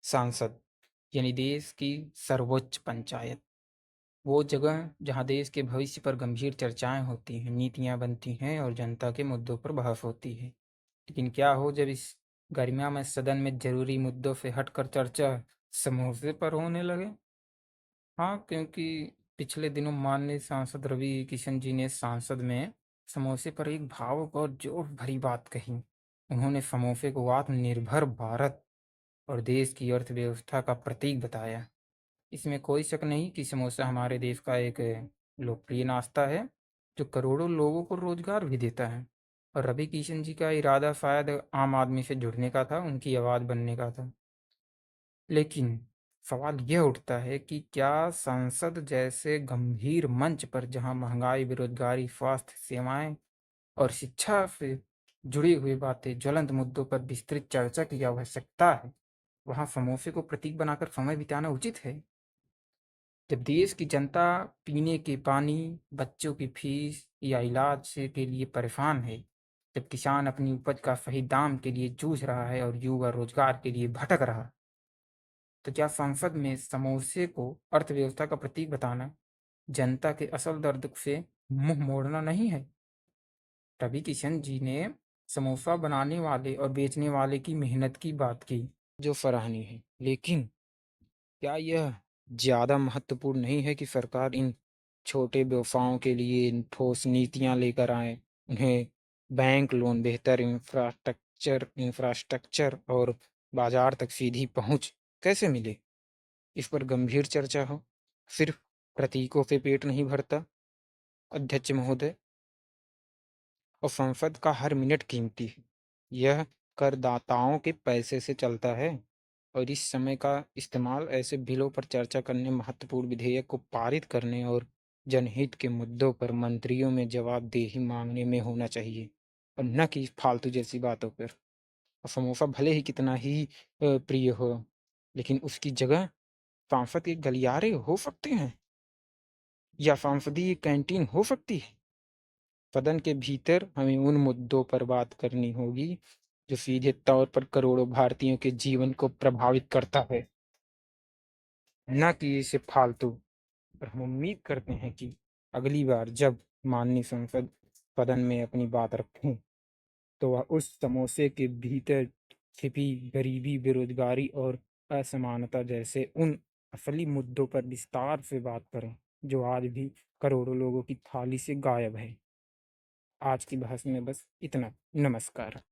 सांसद यानी देश की सर्वोच्च पंचायत, वो जगह जहाँ देश के भविष्य पर गंभीर चर्चाएं होती हैं, नीतियां बनती हैं और जनता के मुद्दों पर बहस होती है। लेकिन क्या हो जब इस गरिमा में सदन में जरूरी मुद्दों से हटकर चर्चा समोसे पर होने लगे। हाँ, क्योंकि पिछले दिनों माननीय सांसद रवि किशन जी ने सांसद में समोसे पर एक भावुक और जोश भरी बात कही। उन्होंने समोसे को आत्मनिर्भर भारत और देश की अर्थव्यवस्था का प्रतीक बताया। इसमें कोई शक नहीं कि समोसा हमारे देश का एक लोकप्रिय नाश्ता है, जो करोड़ों लोगों को रोजगार भी देता है। और रवि किशन जी का इरादा शायद आम आदमी से जुड़ने का था, उनकी आवाज़ बनने का था। लेकिन सवाल यह उठता है कि क्या संसद जैसे गंभीर मंच पर, जहां महंगाई, बेरोजगारी, स्वास्थ्य सेवाएं और शिक्षा से जुड़ी हुई बातें, ज्वलंत मुद्दों पर विस्तृत चर्चा की आवश्यकता है, वहां समोसे को प्रतीक बनाकर समय बिताना उचित है? जब देश की जनता पीने के पानी, बच्चों की फीस या इलाज से के लिए परेशान है, जब किसान अपनी उपज का सही दाम के लिए जूझ रहा है और युवा रोजगार के लिए भटक रहा, तो क्या संसद में समोसे को अर्थव्यवस्था का प्रतीक बताना जनता के असल दर्द से मुंह मोड़ना नहीं है? रवि किशन जी ने समोसा बनाने वाले और बेचने वाले की मेहनत की बात की, जो सराहनीय है। लेकिन क्या यह ज़्यादा महत्वपूर्ण नहीं है कि सरकार इन छोटे व्यवसायों के लिए इन ठोस नीतियां लेकर आए, उन्हें बैंक लोन, बेहतर इंफ्रास्ट्रक्चर और बाजार तक सीधी पहुंच कैसे मिले, इस पर गंभीर चर्चा हो। सिर्फ प्रतीकों से पेट नहीं भरता, अध्यक्ष महोदय, और संसद का हर मिनट कीमती है। यह करदाताओं के पैसे से चलता है और इस समय का इस्तेमाल ऐसे बिलों पर चर्चा करने, महत्वपूर्ण विधेयक को पारित करने और जनहित के मुद्दों पर मंत्रियों में जवाबदेही मांगने में होना चाहिए, और न कि फालतू जैसी बातों पर। और समोसा भले ही कितना ही प्रिय हो, लेकिन उसकी जगह सांसद के गलियारे हो सकते हैं या सांसदीय कैंटीन हो सकती है। सदन के भीतर हमें उन मुद्दों पर बात करनी होगी जो सीधे तौर पर करोड़ों भारतीयों के जीवन को प्रभावित करता है, न कि इसे फालतू। और हम उम्मीद करते हैं कि अगली बार जब माननीय संसद सदन में अपनी बात रखें, तो वह उस समोसे के भीतर छिपी गरीबी, बेरोजगारी और असमानता जैसे उन असली मुद्दों पर विस्तार से बात करें, जो आज भी करोड़ों लोगों की थाली से गायब है। आज की बहस में बस इतना। नमस्कार।